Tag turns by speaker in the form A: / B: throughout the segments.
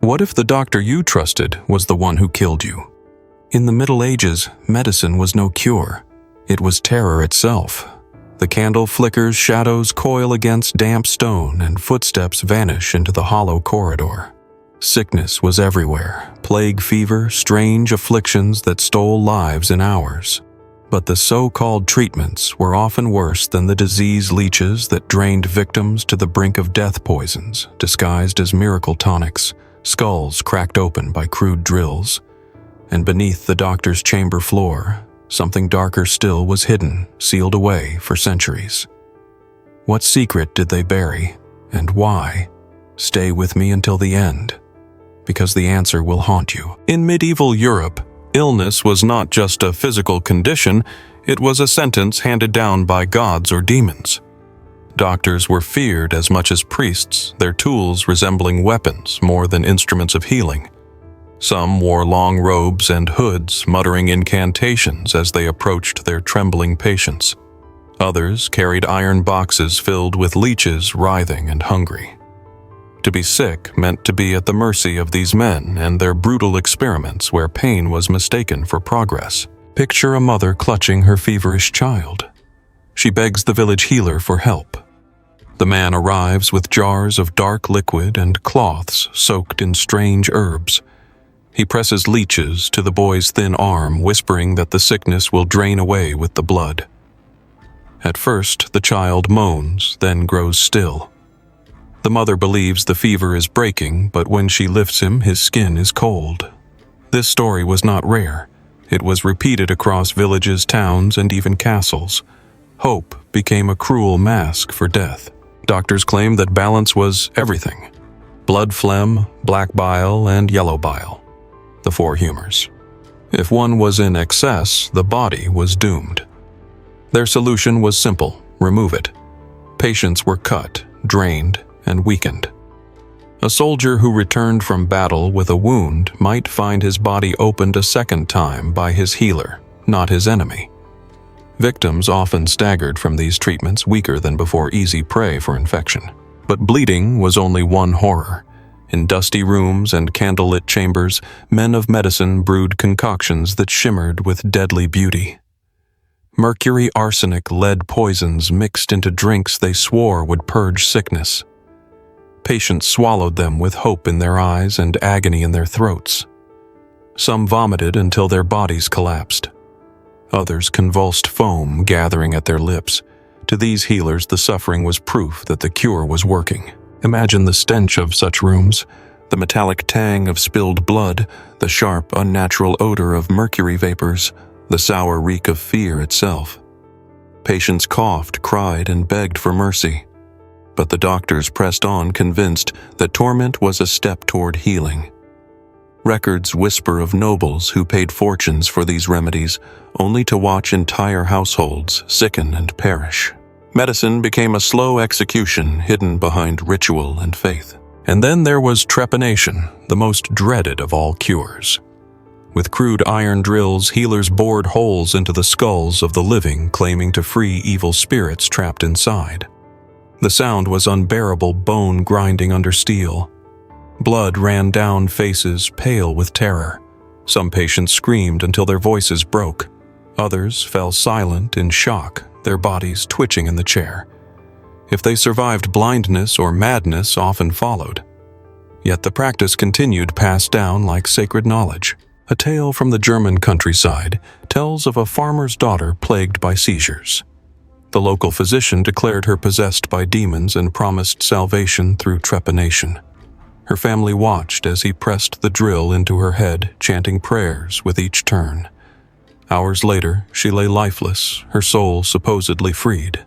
A: What if the doctor you trusted was the one who killed you? In the Middle Ages, medicine was no cure. It was terror itself. The candle flickers, shadows coil against damp stone, and footsteps vanish into the hollow corridor. Sickness was everywhere, plague fever, strange afflictions that stole lives in hours. But the so-called treatments were often worse than the disease leeches that drained victims to the brink of death poisons, disguised as miracle tonics, skulls cracked open by crude drills. And beneath the doctor's chamber floor, something darker still was hidden, sealed away for centuries. What secret did they bury, and why? Stay with me until the end, because the answer will haunt you. In medieval Europe, illness was not just a physical condition, it was a sentence handed down by gods or demons. Doctors were feared as much as priests, their tools resembling weapons more than instruments of healing. Some wore long robes and hoods, muttering incantations as they approached their trembling patients. Others carried iron boxes filled with leeches, writhing and hungry. To be sick meant to be at the mercy of these men and their brutal experiments where pain was mistaken for progress. Picture a mother clutching her feverish child. She begs the village healer for help. The man arrives with jars of dark liquid and cloths soaked in strange herbs. He presses leeches to the boy's thin arm, whispering that the sickness will drain away with the blood. At first, the child moans, then grows still. The mother believes the fever is breaking, but when she lifts him, his skin is cold. This story was not rare. It was repeated across villages, towns, and even castles. Hope became a cruel mask for death. Doctors claimed that balance was everything. Blood phlegm, black bile, and yellow bile. The four humors. If one was in excess, the body was doomed. Their solution was simple: remove it. Patients were cut, drained, and weakened. A soldier who returned from battle with a wound might find his body opened a second time by his healer, not his enemy. Victims often staggered from these treatments weaker than before, easy prey for infection. But bleeding was only one horror. In dusty rooms and candlelit chambers, men of medicine brewed concoctions that shimmered with deadly beauty. Mercury, arsenic, lead poisons mixed into drinks they swore would purge sickness. Patients swallowed them with hope in their eyes and agony in their throats. Some vomited until their bodies collapsed. Others convulsed foam gathering at their lips. To these healers, the suffering was proof that the cure was working. Imagine the stench of such rooms, the metallic tang of spilled blood, the sharp, unnatural odor of mercury vapors, the sour reek of fear itself. Patients coughed, cried, and begged for mercy. But the doctors pressed on, convinced that torment was a step toward healing. Records whisper of nobles who paid fortunes for these remedies, only to watch entire households sicken and perish. Medicine became a slow execution hidden behind ritual and faith. And then there was trepanation, the most dreaded of all cures. With crude iron drills, healers bored holes into the skulls of the living, claiming to free evil spirits trapped inside. The sound was unbearable, bone grinding under steel. Blood ran down faces, pale with terror. Some patients screamed until their voices broke. Others fell silent in shock, their bodies twitching in the chair. If they survived, blindness or madness often followed. Yet the practice continued, passed down like sacred knowledge. A tale from the German countryside tells of a farmer's daughter plagued by seizures. The local physician declared her possessed by demons and promised salvation through trepanation. Her family watched as he pressed the drill into her head, chanting prayers with each turn. Hours later, she lay lifeless, her soul supposedly freed.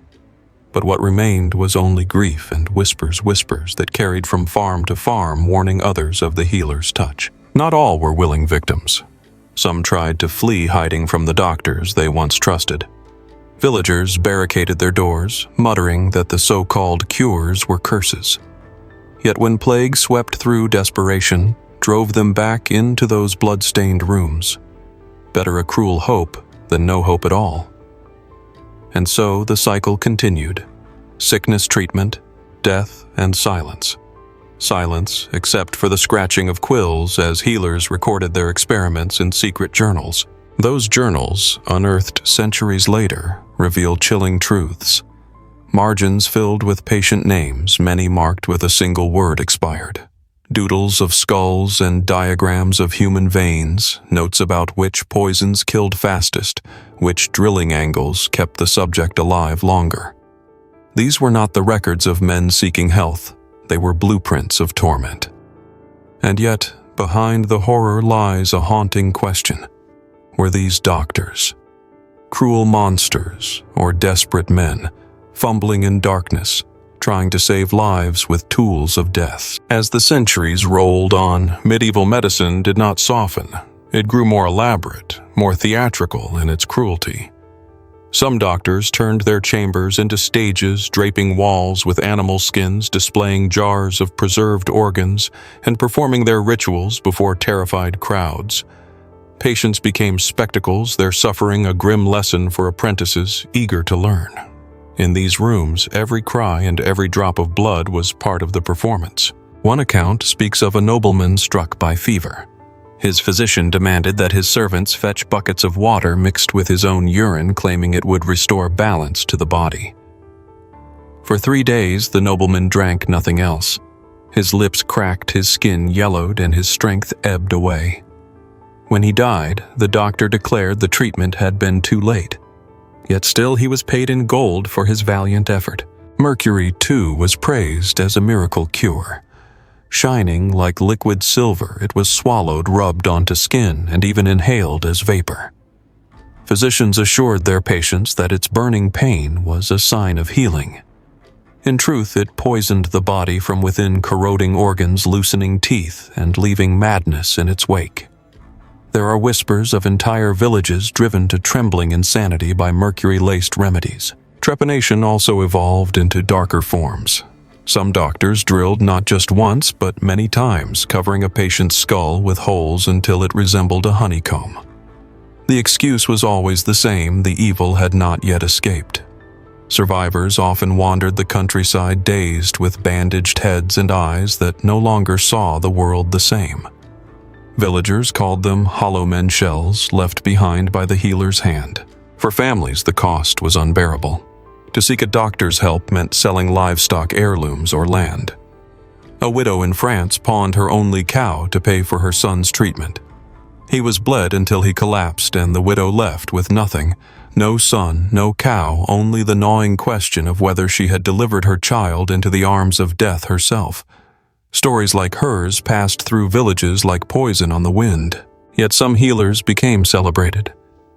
A: But what remained was only grief and whispers that carried from farm to farm, warning others of the healer's touch. Not all were willing victims. Some tried to flee, hiding from the doctors they once trusted. Villagers barricaded their doors, muttering that the so-called cures were curses. Yet when plague swept through, desperation drove them back into those blood-stained rooms. Better a cruel hope than no hope at all. And so the cycle continued. Sickness treatment, death and silence. Silence, except for the scratching of quills as healers recorded their experiments in secret journals. Those journals, unearthed centuries later, reveal chilling truths. Margins filled with patient names, many marked with a single word expired. Doodles of skulls and diagrams of human veins, notes about which poisons killed fastest, which drilling angles kept the subject alive longer. These were not the records of men seeking health, they were blueprints of torment. And yet, behind the horror lies a haunting question. Were these doctors cruel monsters or desperate men, fumbling in darkness, trying to save lives with tools of death? As the centuries rolled on, medieval medicine did not soften. It grew more elaborate, more theatrical in its cruelty. Some doctors turned their chambers into stages, draping walls with animal skins, displaying jars of preserved organs, and performing their rituals before terrified crowds. Patients became spectacles, their suffering a grim lesson for apprentices eager to learn. In these rooms, every cry and every drop of blood was part of the performance. One account speaks of a nobleman struck by fever. His physician demanded that his servants fetch buckets of water mixed with his own urine, claiming it would restore balance to the body. For 3 days, the nobleman drank nothing else. His lips cracked, his skin yellowed, and his strength ebbed away. When he died, the doctor declared the treatment had been too late. Yet still he was paid in gold for his valiant effort. Mercury, too, was praised as a miracle cure. Shining like liquid silver, it was swallowed, rubbed onto skin, and even inhaled as vapor. Physicians assured their patients that its burning pain was a sign of healing. In truth, it poisoned the body from within, corroding organs, loosening teeth, and leaving madness in its wake. There are whispers of entire villages driven to trembling insanity by mercury-laced remedies. Trepanation also evolved into darker forms. Some doctors drilled not just once, but many times, covering a patient's skull with holes until it resembled a honeycomb. The excuse was always the same: the evil had not yet escaped. Survivors often wandered the countryside dazed, with bandaged heads and eyes that no longer saw the world the same. Villagers called them hollow men, shells left behind by the healer's hand. For families, the cost was unbearable. To seek a doctor's help meant selling livestock, heirlooms, or land. A widow in France pawned her only cow to pay for her son's treatment. He was bled until he collapsed, and the widow left with nothing. No son, no cow, only the gnawing question of whether she had delivered her child into the arms of death herself. Stories like hers passed through villages like poison on the wind. Yet some healers became celebrated.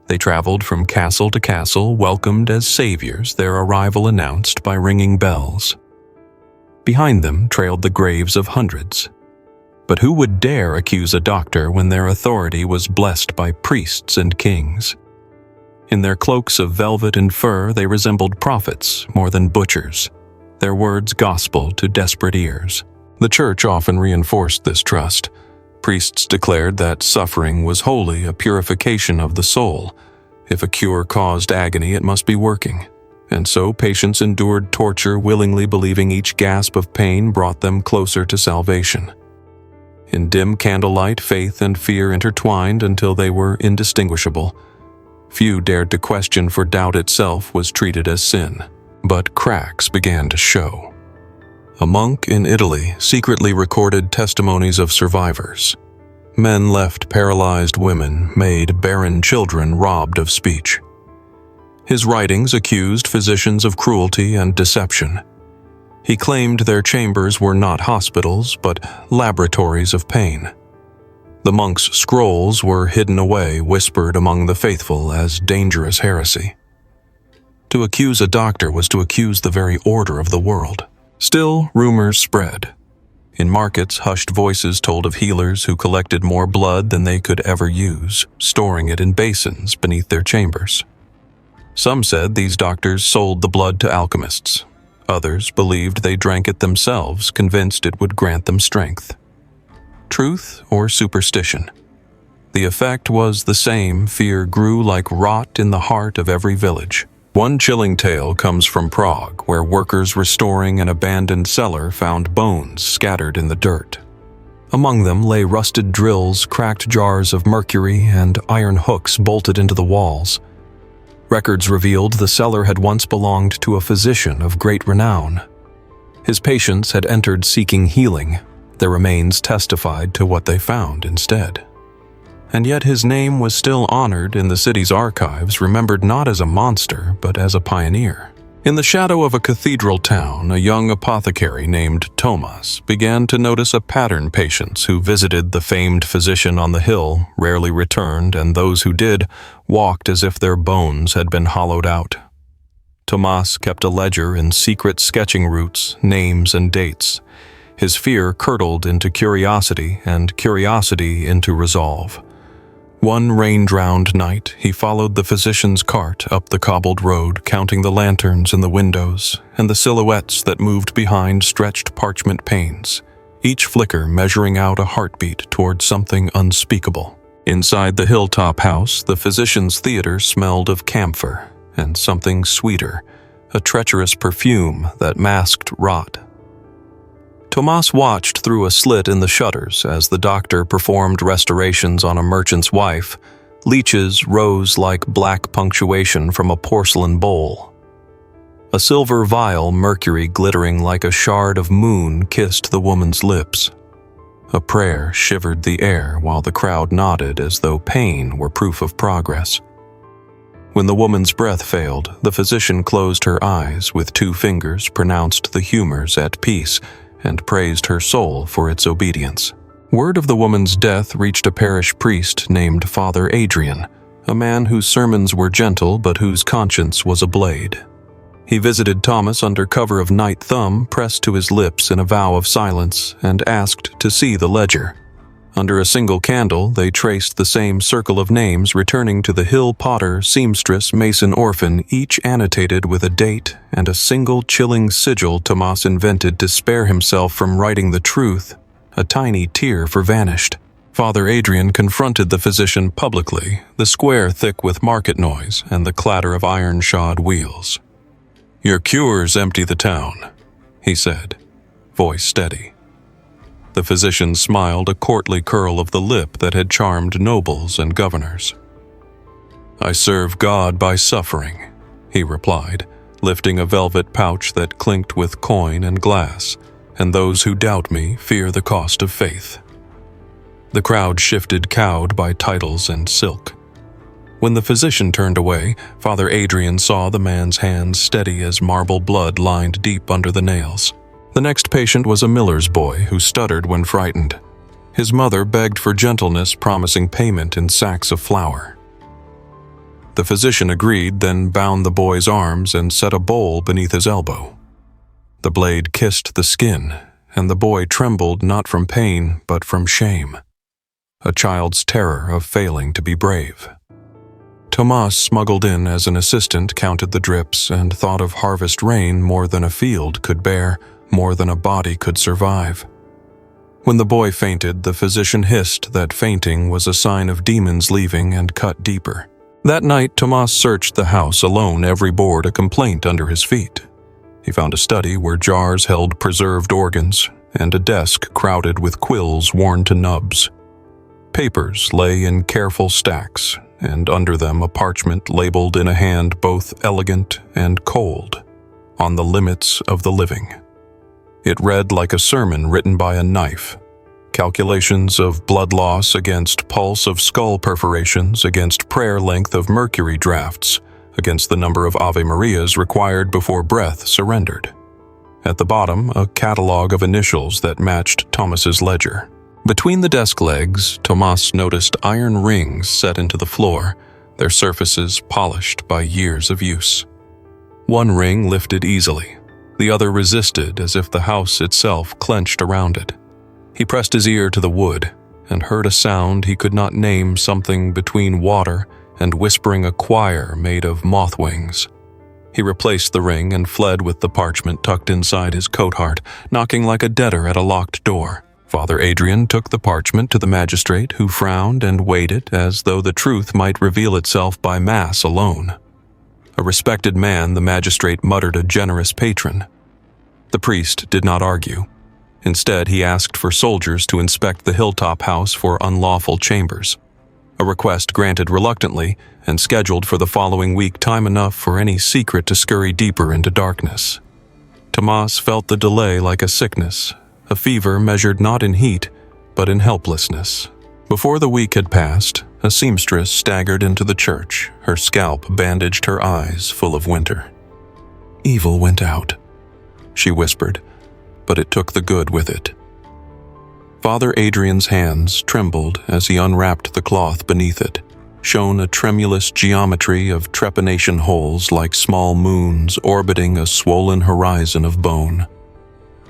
A: They traveled from castle to castle, welcomed as saviors, their arrival announced by ringing bells. Behind them trailed the graves of hundreds. But who would dare accuse a doctor when their authority was blessed by priests and kings? In their cloaks of velvet and fur, they resembled prophets more than butchers, their words gospel to desperate ears. The church often reinforced this trust. Priests declared that suffering was wholly a purification of the soul. If a cure caused agony, it must be working. And so patients endured torture, willingly believing each gasp of pain brought them closer to salvation. In dim candlelight, faith and fear intertwined until they were indistinguishable. Few dared to question, for doubt itself was treated as sin. But cracks began to show. A monk in Italy secretly recorded testimonies of survivors. Men left paralyzed women, made barren children robbed of speech. His writings accused physicians of cruelty and deception. He claimed their chambers were not hospitals, but laboratories of pain. The monk's scrolls were hidden away, whispered among the faithful as dangerous heresy. To accuse a doctor was to accuse the very order of the world. Still, rumors spread. In markets, hushed voices told of healers who collected more blood than they could ever use, storing it in basins beneath their chambers. Some said these doctors sold the blood to alchemists. Others believed they drank it themselves, convinced it would grant them strength. Truth or superstition? The effect was the same: fear grew like rot in the heart of every village. One chilling tale comes from Prague, where workers restoring an abandoned cellar found bones scattered in the dirt. Among them lay rusted drills, cracked jars of mercury, and iron hooks bolted into the walls. Records revealed the cellar had once belonged to a physician of great renown. His patients had entered seeking healing. Their remains testified to what they found instead. And yet his name was still honored in the city's archives, remembered not as a monster, but as a pioneer. In the shadow of a cathedral town, a young apothecary named Thomas began to notice a pattern. Patients who visited the famed physician on the hill rarely returned, and those who did walked as if their bones had been hollowed out. Thomas kept a ledger in secret sketching routes, names, and dates. His fear curdled into curiosity, and curiosity into resolve. One rain-drowned night, he followed the physician's cart up the cobbled road, counting the lanterns in the windows and the silhouettes that moved behind stretched parchment panes, each flicker measuring out a heartbeat toward something unspeakable. Inside the hilltop house, the physician's theater smelled of camphor and something sweeter, a treacherous perfume that masked rot. Thomas watched through a slit in the shutters as the doctor performed restorations on a merchant's wife. Leeches rose like black punctuation from a porcelain bowl. A silver vial, mercury glittering like a shard of moon, kissed the woman's lips. A prayer shivered the air while the crowd nodded as though pain were proof of progress. When the woman's breath failed, the physician closed her eyes with 2 fingers, pronounced the humors at peace, and praised her soul for its obedience. Word of the woman's death reached a parish priest named Father Adrian, a man whose sermons were gentle but whose conscience was a blade. He visited Thomas under cover of night, thumb pressed to his lips in a vow of silence, and asked to see the ledger. Under a single candle, they traced the same circle of names returning to the hill potter, seamstress, mason, orphan, each annotated with a date and a single chilling sigil Thomas invented to spare himself from writing the truth, a tiny tear for vanished. Father Adrian confronted the physician publicly, the square thick with market noise and the clatter of iron-shod wheels. "Your cures empty the town," he said, voice steady. The physician smiled, a courtly curl of the lip that had charmed nobles and governors. "I serve God by suffering," he replied, lifting a velvet pouch that clinked with coin and glass, "and those who doubt me fear the cost of faith." The crowd shifted, cowed by titles and silk. When the physician turned away, Father Adrian saw the man's hands steady as marble, blood lined deep under the nails. The next patient was a miller's boy who stuttered when frightened. His mother begged for gentleness, promising payment in sacks of flour. The physician agreed, then bound the boy's arms and set a bowl beneath his elbow. The blade kissed the skin, and the boy trembled not from pain but from shame, a child's terror of failing to be brave. Thomas smuggled in as an assistant, counted the drips, and thought of harvest rain more than a field could bear, more than a body could survive. When the boy fainted, the physician hissed that fainting was a sign of demons leaving and cut deeper. That night, Thomas searched the house alone, every board a complaint under his feet. He found a study where jars held preserved organs, and a desk crowded with quills worn to nubs. Papers lay in careful stacks, and under them a parchment labeled in a hand both elegant and cold, "On the limits of the living." It read like a sermon written by a knife. Calculations of blood loss against pulse of skull perforations, against prayer length of mercury drafts, against the number of Ave Marias required before breath surrendered. At the bottom, a catalog of initials that matched Thomas's ledger. Between the desk legs, Thomas noticed iron rings set into the floor, their surfaces polished by years of use. One ring lifted easily. The other resisted as if the house itself clenched around it. He pressed his ear to the wood and heard a sound he could not name, something between water and whispering a choir made of moth wings. He replaced the ring and fled with the parchment tucked inside his coat heart, knocking like a debtor at a locked door. Father Adrian took the parchment to the magistrate, who frowned and waited as though the truth might reveal itself by mass alone. A respected man, the magistrate muttered a generous patron. The priest did not argue. Instead, he asked for soldiers to inspect the hilltop house for unlawful chambers. A request granted reluctantly and scheduled for the following week, time enough for any secret to scurry deeper into darkness. Tomas felt the delay like a sickness, a fever measured not in heat, but in helplessness. Before the week had passed, a seamstress staggered into the church, her scalp bandaged, her eyes full of winter. "Evil went out," she whispered, but it took the good with it. Father Adrian's hands trembled as he unwrapped the cloth beneath it, shown a tremulous geometry of trepanation holes like small moons orbiting a swollen horizon of bone.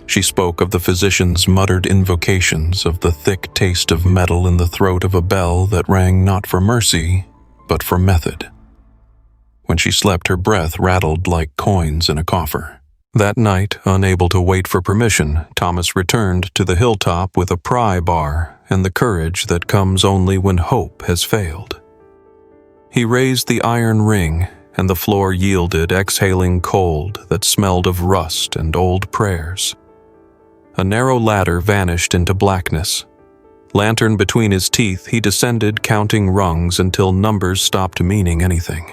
A: She spoke of the physician's muttered invocations, of the thick taste of metal in the throat of a bell that rang not for mercy, but for method. When she slept, her breath rattled like coins in a coffer. That night, unable to wait for permission, Thomas returned to the hilltop with a pry bar and the courage that comes only when hope has failed. He raised the iron ring, and the floor yielded, exhaling cold that smelled of rust and old prayers. A narrow ladder vanished into blackness. Lantern between his teeth, he descended, counting rungs until numbers stopped meaning anything.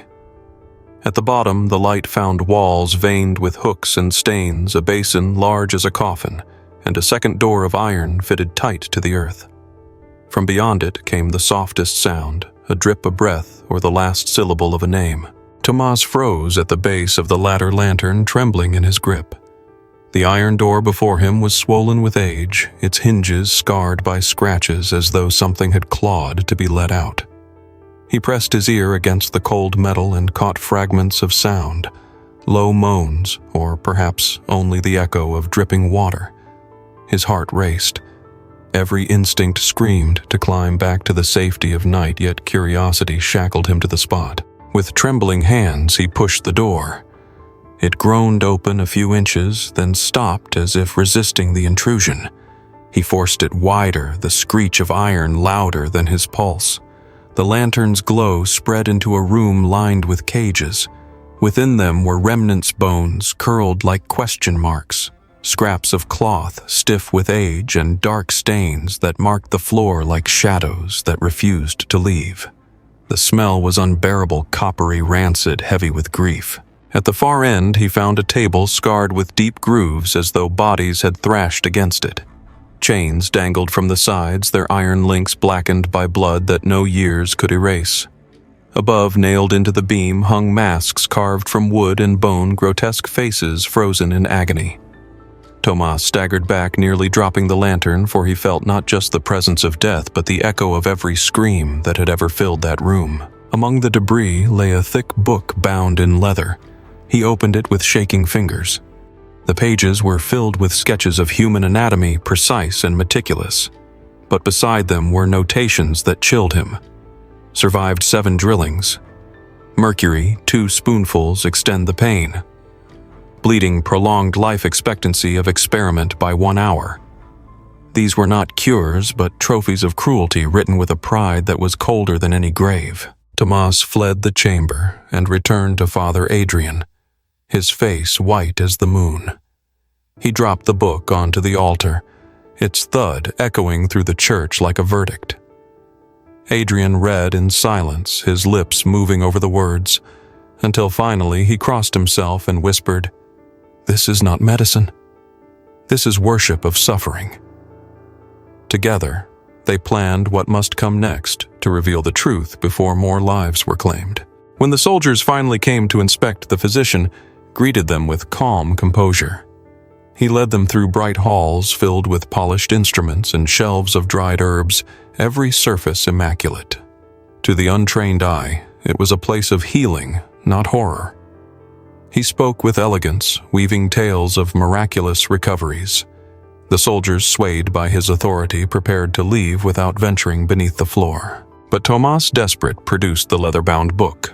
A: At the bottom, the light found walls veined with hooks and stains, a basin large as a coffin, and a second door of iron fitted tight to the earth. From beyond it came the softest sound, a drip of breath or the last syllable of a name. Tomas froze at the base of the ladder lantern, trembling in his grip. The iron door before him was swollen with age, its hinges scarred by scratches as though something had clawed to be let out. He pressed his ear against the cold metal and caught fragments of sound, low moans, or perhaps only the echo of dripping water. His heart raced. Every instinct screamed to climb back to the safety of night, yet curiosity shackled him to the spot. With trembling hands, he pushed the door. It groaned open a few inches, then stopped as if resisting the intrusion. He forced it wider, the screech of iron louder than his pulse. The lantern's glow spread into a room lined with cages. Within them were remnants, bones curled like question marks, scraps of cloth stiff with age, and dark stains that marked the floor like shadows that refused to leave. The smell was unbearable, coppery, rancid, heavy with grief. At the far end, he found a table scarred with deep grooves as though bodies had thrashed against it. Chains dangled from the sides, their iron links blackened by blood that no years could erase. Above, nailed into the beam, hung masks carved from wood and bone, grotesque faces frozen in agony. Tomas staggered back, nearly dropping the lantern, for he felt not just the presence of death, but the echo of every scream that had ever filled that room. Among the debris lay a thick book bound in leather. He opened it with shaking fingers. The pages were filled with sketches of human anatomy, precise and meticulous. But beside them were notations that chilled him. Survived 7 drillings. Mercury, 2 spoonfuls extend the pain. Bleeding prolonged life expectancy of experiment by 1 hour. These were not cures, but trophies of cruelty written with a pride that was colder than any grave. Tomas fled the chamber and returned to Father Adrian, his face white as the moon. He dropped the book onto the altar, its thud echoing through the church like a verdict. Adrian read in silence, his lips moving over the words, until finally he crossed himself and whispered, "This is not medicine. This is worship of suffering." Together, they planned what must come next to reveal the truth before more lives were claimed. When the soldiers finally came to inspect, the physician greeted them with calm composure. He led them through bright halls filled with polished instruments and shelves of dried herbs, every surface immaculate. To the untrained eye, it was a place of healing, not horror. He spoke with elegance, weaving tales of miraculous recoveries. The soldiers, swayed by his authority, prepared to leave without venturing beneath the floor. But Tomas, desperate, produced the leather-bound book.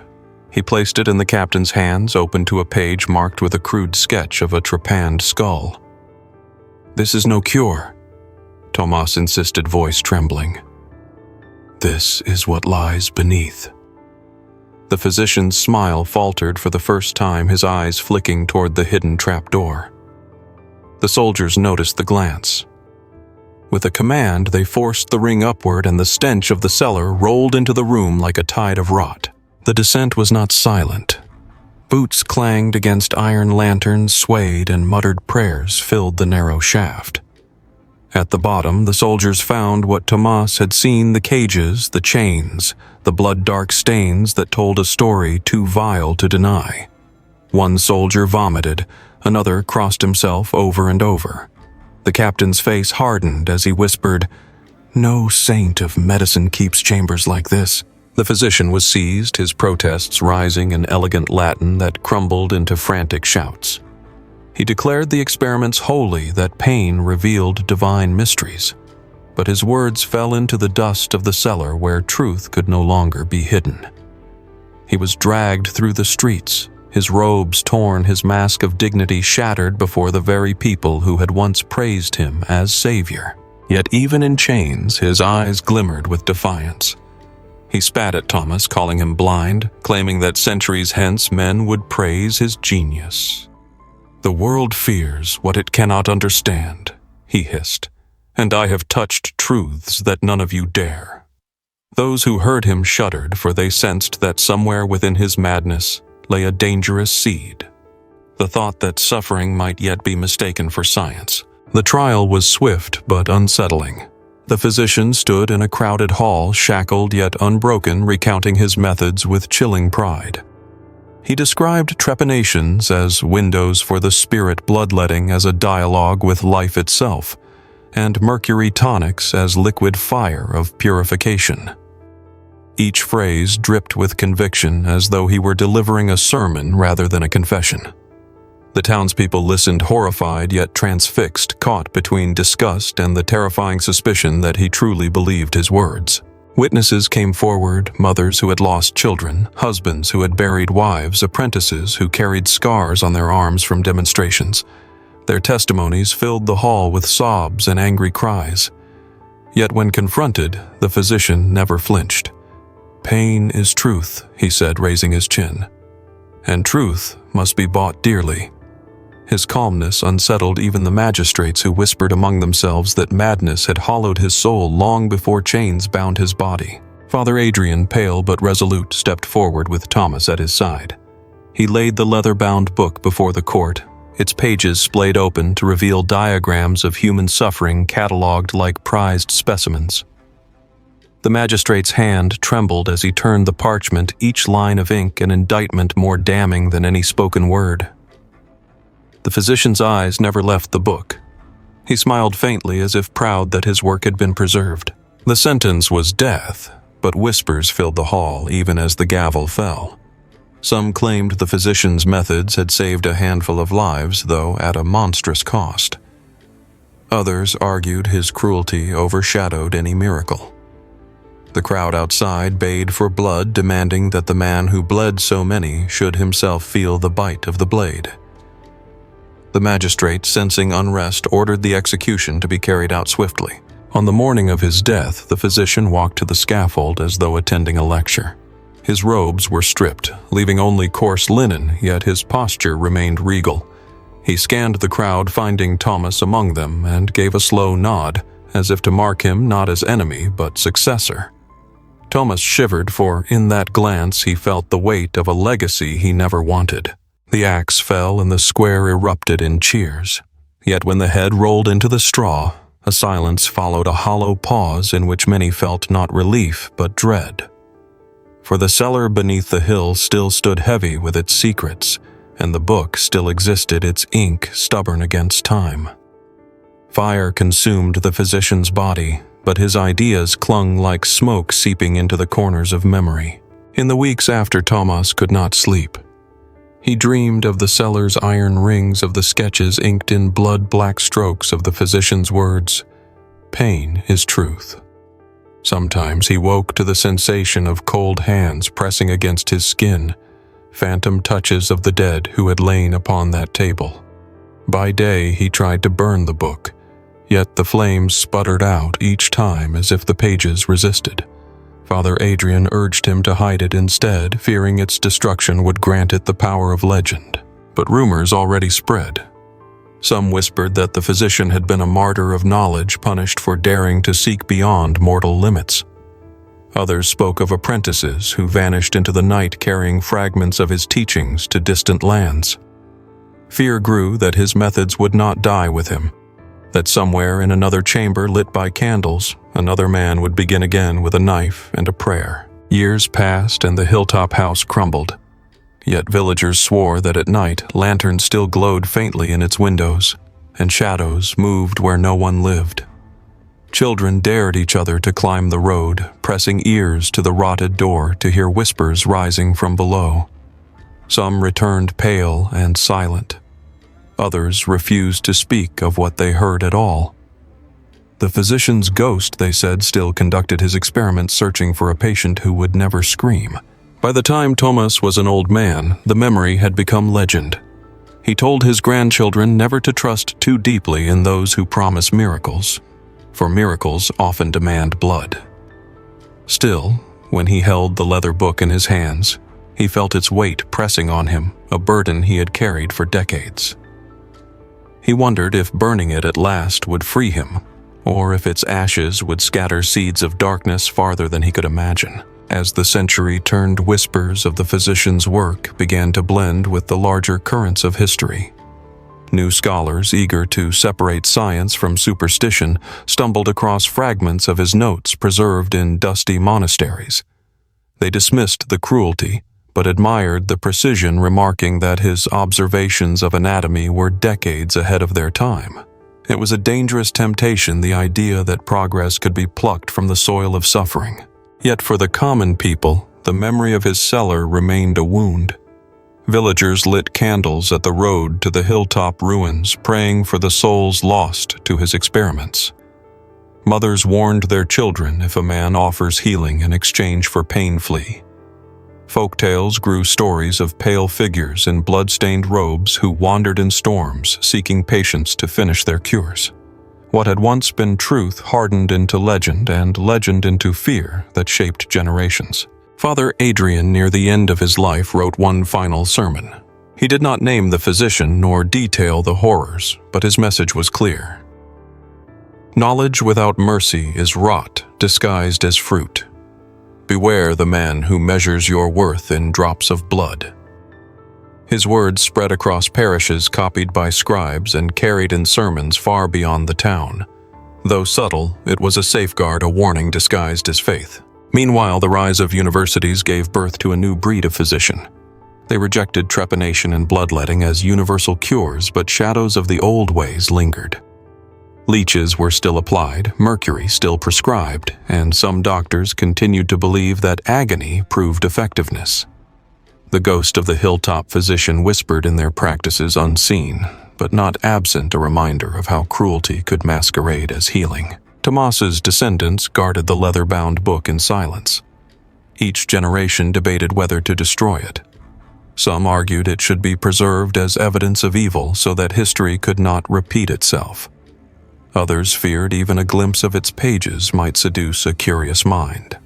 A: He placed it in the captain's hands, open to a page marked with a crude sketch of a trepanned skull. "This is no cure," Tomas insisted, voice trembling. "This is what lies beneath." The physician's smile faltered for the first time, his eyes flicking toward the hidden trapdoor. The soldiers noticed the glance. With a command, they forced the ring upward, and the stench of the cellar rolled into the room like a tide of rot. The descent was not silent. Boots clanged against iron lanterns, swayed, and muttered prayers filled the narrow shaft. At the bottom, the soldiers found what Tomas had seen: the cages, the chains, the blood-dark stains that told a story too vile to deny. One soldier vomited, another crossed himself over and over. The captain's face hardened as he whispered, "No saint of medicine keeps chambers like this." The physician was seized, his protests rising in elegant Latin that crumbled into frantic shouts. He declared the experiments holy, that pain revealed divine mysteries. But his words fell into the dust of the cellar where truth could no longer be hidden. He was dragged through the streets, his robes torn, his mask of dignity shattered before the very people who had once praised him as savior. Yet even in chains, his eyes glimmered with defiance. He spat at Thomas, calling him blind, claiming that centuries hence men would praise his genius. "The world fears what it cannot understand," he hissed, "and I have touched truths that none of you dare." Those who heard him shuddered, for they sensed that somewhere within his madness lay a dangerous seed. The thought that suffering might yet be mistaken for science. The trial was swift but unsettling. The physician stood in a crowded hall, shackled yet unbroken, recounting his methods with chilling pride. He described trepanations as windows for the spirit, bloodletting as a dialogue with life itself, and mercury tonics as liquid fire of purification. Each phrase dripped with conviction, as though he were delivering a sermon rather than a confession. The townspeople listened, horrified yet transfixed, caught between disgust and the terrifying suspicion that he truly believed his words. Witnesses came forward, mothers who had lost children, husbands who had buried wives, apprentices who carried scars on their arms from demonstrations. Their testimonies filled the hall with sobs and angry cries. Yet when confronted, the physician never flinched. "Pain is truth," he said, raising his chin. "And truth must be bought dearly." His calmness unsettled even the magistrates, who whispered among themselves that madness had hollowed his soul long before chains bound his body. Father Adrian, pale but resolute, stepped forward with Thomas at his side. He laid the leather-bound book before the court, its pages splayed open to reveal diagrams of human suffering catalogued like prized specimens. The magistrate's hand trembled as he turned the parchment, each line of ink an indictment more damning than any spoken word. The physician's eyes never left the book. He smiled faintly, as if proud that his work had been preserved. The sentence was death, but whispers filled the hall even as the gavel fell. Some claimed the physician's methods had saved a handful of lives, though at a monstrous cost. Others argued his cruelty overshadowed any miracle. The crowd outside bayed for blood, demanding that the man who bled so many should himself feel the bite of the blade. The magistrate, sensing unrest, ordered the execution to be carried out swiftly. On the morning of his death, the physician walked to the scaffold as though attending a lecture. His robes were stripped, leaving only coarse linen, yet his posture remained regal. He scanned the crowd, finding Thomas among them, and gave a slow nod, as if to mark him not as enemy but successor. Thomas shivered, for in that glance he felt the weight of a legacy he never wanted. The axe fell and the square erupted in cheers. Yet when the head rolled into the straw, a silence followed, a hollow pause in which many felt not relief but dread. For the cellar beneath the hill still stood heavy with its secrets, and the book still existed, its ink stubborn against time. Fire consumed the physician's body, but his ideas clung like smoke seeping into the corners of memory. In the weeks after, Thomas could not sleep. He dreamed of the cellar's iron rings, of the sketches inked in blood-black strokes of the physician's words, "Pain is truth." Sometimes he woke to the sensation of cold hands pressing against his skin, phantom touches of the dead who had lain upon that table. By day he tried to burn the book, yet the flames sputtered out each time as if the pages resisted. Father Adrian urged him to hide it instead, fearing its destruction would grant it the power of legend. But rumors already spread. Some whispered that the physician had been a martyr of knowledge, punished for daring to seek beyond mortal limits. Others spoke of apprentices who vanished into the night carrying fragments of his teachings to distant lands. Fear grew that his methods would not die with him, that somewhere in another chamber lit by candles, another man would begin again with a knife and a prayer. Years passed and the hilltop house crumbled. Yet villagers swore that at night lanterns still glowed faintly in its windows, and shadows moved where no one lived. Children dared each other to climb the road, pressing ears to the rotted door to hear whispers rising from below. Some returned pale and silent. Others refused to speak of what they heard at all. The physician's ghost, they said, still conducted his experiments, searching for a patient who would never scream. By the time Thomas was an old man, the memory had become legend. He told his grandchildren never to trust too deeply in those who promise miracles, for miracles often demand blood. Still, when he held the leather book in his hands, he felt its weight pressing on him, a burden he had carried for decades. He wondered if burning it at last would free him, or if its ashes would scatter seeds of darkness farther than he could imagine. As the century turned, whispers of the physician's work began to blend with the larger currents of history. New scholars, eager to separate science from superstition, stumbled across fragments of his notes preserved in dusty monasteries. They dismissed the cruelty, but admired the precision, remarking that his observations of anatomy were decades ahead of their time. It was a dangerous temptation, the idea that progress could be plucked from the soil of suffering. Yet for the common people, the memory of his cellar remained a wound. Villagers lit candles at the road to the hilltop ruins, praying for the souls lost to his experiments. Mothers warned their children if a man offers healing in exchange for pain flee. Folktales grew stories of pale figures in blood-stained robes who wandered in storms, seeking patients to finish their cures. What had once been truth hardened into legend, and legend into fear that shaped generations. Father Adrian, near the end of his life, wrote one final sermon. He did not name the physician nor detail the horrors, but his message was clear. Knowledge without mercy is rot disguised as fruit. Beware the man who measures your worth in drops of blood. His words spread across parishes, copied by scribes and carried in sermons far beyond the town. Though subtle, it was a safeguard, a warning disguised as faith. Meanwhile, the rise of universities gave birth to a new breed of physician. They rejected trepanation and bloodletting as universal cures, but shadows of the old ways lingered. Leeches were still applied, mercury still prescribed, and some doctors continued to believe that agony proved effectiveness. The ghost of the hilltop physician whispered in their practices unseen, but not absent a reminder of how cruelty could masquerade as healing. Tomas's descendants guarded the leather-bound book in silence. Each generation debated whether to destroy it. Some argued it should be preserved as evidence of evil so that history could not repeat itself. Others feared even a glimpse of its pages might seduce a curious mind.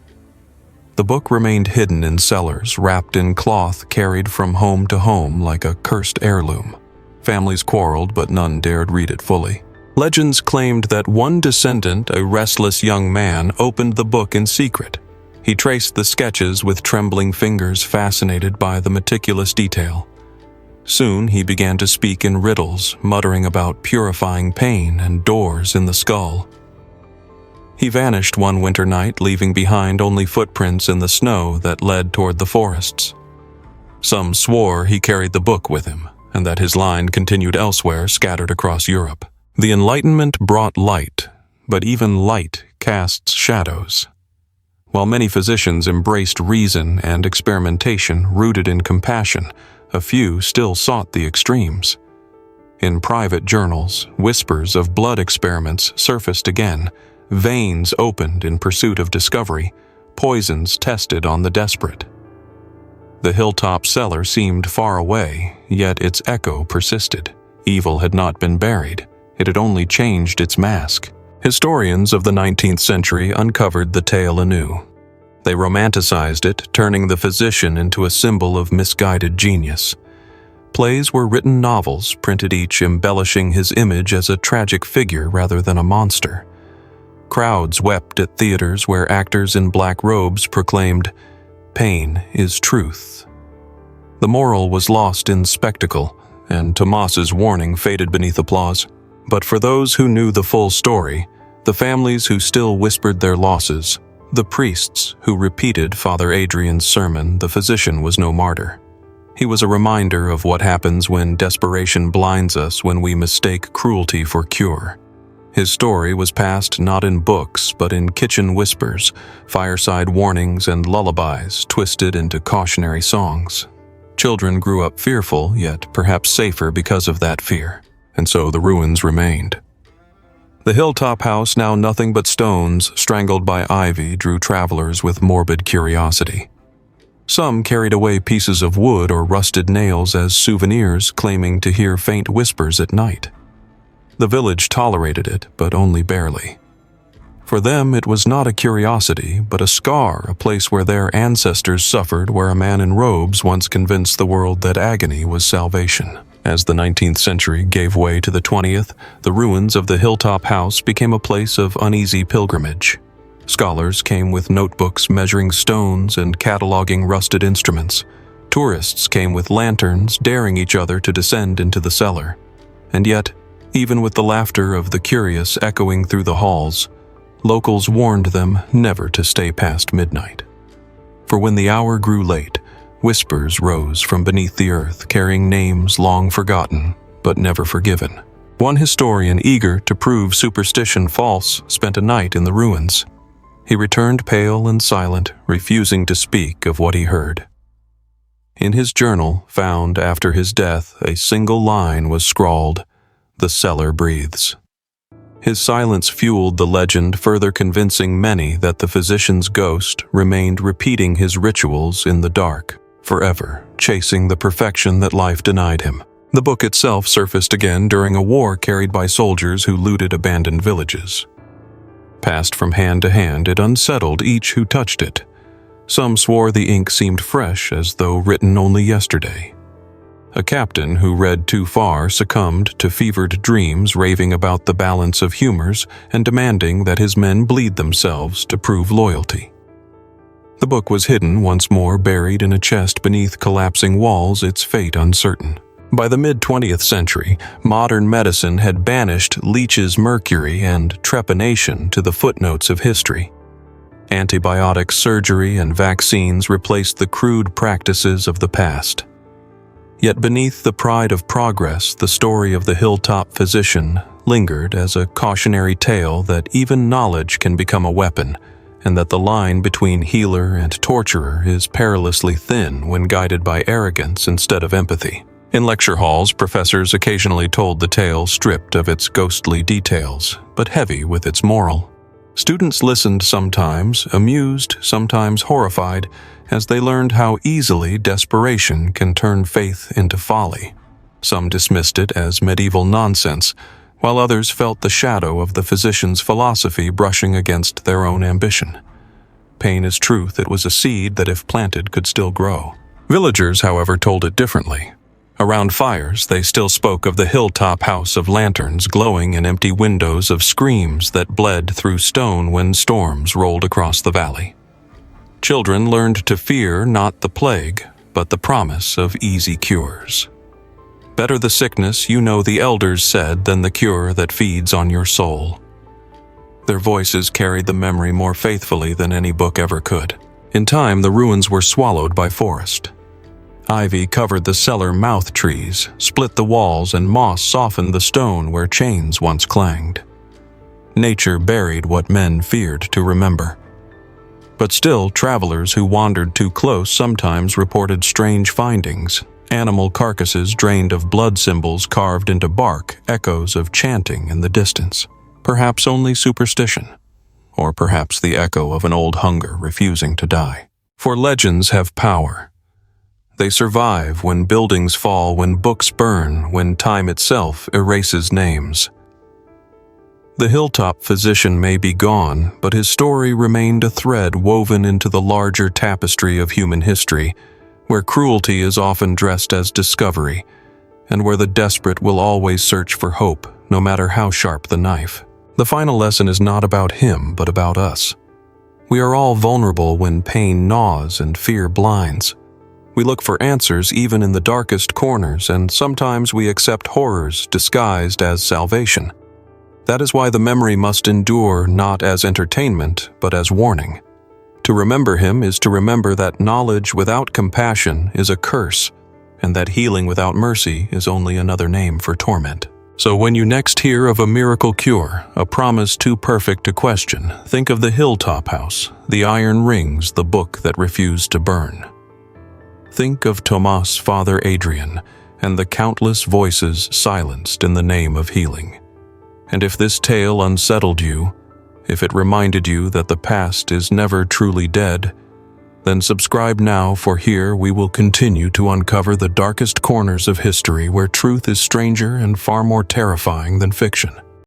A: The book remained hidden in cellars, wrapped in cloth carried from home to home like a cursed heirloom. Families quarreled, but none dared read it fully. Legends claimed that one descendant, a restless young man, opened the book in secret. He traced the sketches with trembling fingers, fascinated by the meticulous detail. Soon he began to speak in riddles, muttering about purifying pain and doors in the skull. He vanished one winter night, leaving behind only footprints in the snow that led toward the forests. Some swore he carried the book with him, and that his line continued elsewhere, scattered across Europe. The Enlightenment brought light, but even light casts shadows. While many physicians embraced reason and experimentation rooted in compassion, a few still sought the extremes. In private journals, whispers of blood experiments surfaced again, veins opened in pursuit of discovery, poisons tested on the desperate. The hilltop cellar seemed far away, yet its echo persisted. Evil had not been buried, it had only changed its mask. Historians of the 19th century uncovered the tale anew. They romanticized it, turning the physician into a symbol of misguided genius. Plays were written novels, printed each embellishing his image as a tragic figure rather than a monster. Crowds wept at theaters where actors in black robes proclaimed, "Pain is truth." The moral was lost in spectacle, and Tomas's warning faded beneath applause. But for those who knew the full story, the families who still whispered their losses, the priests who repeated Father Adrian's sermon, the physician was no martyr. He was a reminder of what happens when desperation blinds us when we mistake cruelty for cure. His story was passed not in books, but in kitchen whispers, fireside warnings, and lullabies twisted into cautionary songs. Children grew up fearful, yet perhaps safer because of that fear, and so the ruins remained. The hilltop house, now nothing but stones strangled by ivy, drew travelers with morbid curiosity. Some carried away pieces of wood or rusted nails as souvenirs, claiming to hear faint whispers at night. The village tolerated it, but only barely. For them, it was not a curiosity, but a scar, a place where their ancestors suffered, where a man in robes once convinced the world that agony was salvation. As the 19th century gave way to the 20th, the ruins of the hilltop house became a place of uneasy pilgrimage. Scholars came with notebooks measuring stones and cataloging rusted instruments. Tourists came with lanterns, daring each other to descend into the cellar. And yet, even with the laughter of the curious echoing through the halls, locals warned them never to stay past midnight. For when the hour grew late, whispers rose from beneath the earth, carrying names long forgotten, but never forgiven. One historian, eager to prove superstition false, spent a night in the ruins. He returned pale and silent, refusing to speak of what he heard. In his journal, found after his death, a single line was scrawled, "The cellar breathes." His silence fueled the legend, further convincing many that the physician's ghost remained repeating his rituals in the dark, forever chasing the perfection that life denied him. The book itself surfaced again during a war carried by soldiers who looted abandoned villages. Passed from hand to hand, it unsettled each who touched it. Some swore the ink seemed fresh, as though written only yesterday. A captain who read too far succumbed to fevered dreams, raving about the balance of humors and demanding that his men bleed themselves to prove loyalty. The book was hidden once more, buried in a chest beneath collapsing walls, its fate uncertain. By the mid-20th century, modern medicine had banished leeches, mercury, and trepanation to the footnotes of history. Antibiotics, surgery, and vaccines replaced the crude practices of the past. Yet beneath the pride of progress, the story of the hilltop physician lingered as a cautionary tale that even knowledge can become a weapon, and that the line between healer and torturer is perilously thin when guided by arrogance instead of empathy. In lecture halls, professors occasionally told the tale stripped of its ghostly details, but heavy with its moral. Students listened, sometimes amused, sometimes horrified, as they learned how easily desperation can turn faith into folly. Some dismissed it as medieval nonsense, while others felt the shadow of the physician's philosophy brushing against their own ambition. Pain is truth, it was a seed that, if planted, could still grow. Villagers, however, told it differently. Around fires, they still spoke of the hilltop house of lanterns glowing in empty windows, of screams that bled through stone when storms rolled across the valley. Children learned to fear not the plague, but the promise of easy cures. Better the sickness, you know the elders said, than the cure that feeds on your soul. Their voices carried the memory more faithfully than any book ever could. In time, the ruins were swallowed by forest. Ivy covered the cellar mouth trees, split the walls, and moss softened the stone where chains once clanged. Nature buried what men feared to remember. But still, travelers who wandered too close sometimes reported strange findings. Animal carcasses drained of blood symbols carved into bark, echoes of chanting in the distance. Perhaps only superstition, or perhaps the echo of an old hunger refusing to die. For legends have power. They survive when buildings fall, when books burn, when time itself erases names. The hilltop physician may be gone, but his story remained a thread woven into the larger tapestry of human history, where cruelty is often dressed as discovery, and where the desperate will always search for hope, no matter how sharp the knife. The final lesson is not about him, but about us. We are all vulnerable when pain gnaws and fear blinds. We look for answers even in the darkest corners, and sometimes we accept horrors disguised as salvation. That is why the memory must endure not as entertainment, but as warning. To remember him is to remember that knowledge without compassion is a curse, and that healing without mercy is only another name for torment. So when you next hear of a miracle cure, a promise too perfect to question, think of the hilltop house, the iron rings, the book that refused to burn. Think of Tomas' father Adrian, and the countless voices silenced in the name of healing. And if this tale unsettled you, if it reminded you that the past is never truly dead, then subscribe now, for here we will continue to uncover the darkest corners of history where truth is stranger and far more terrifying than fiction.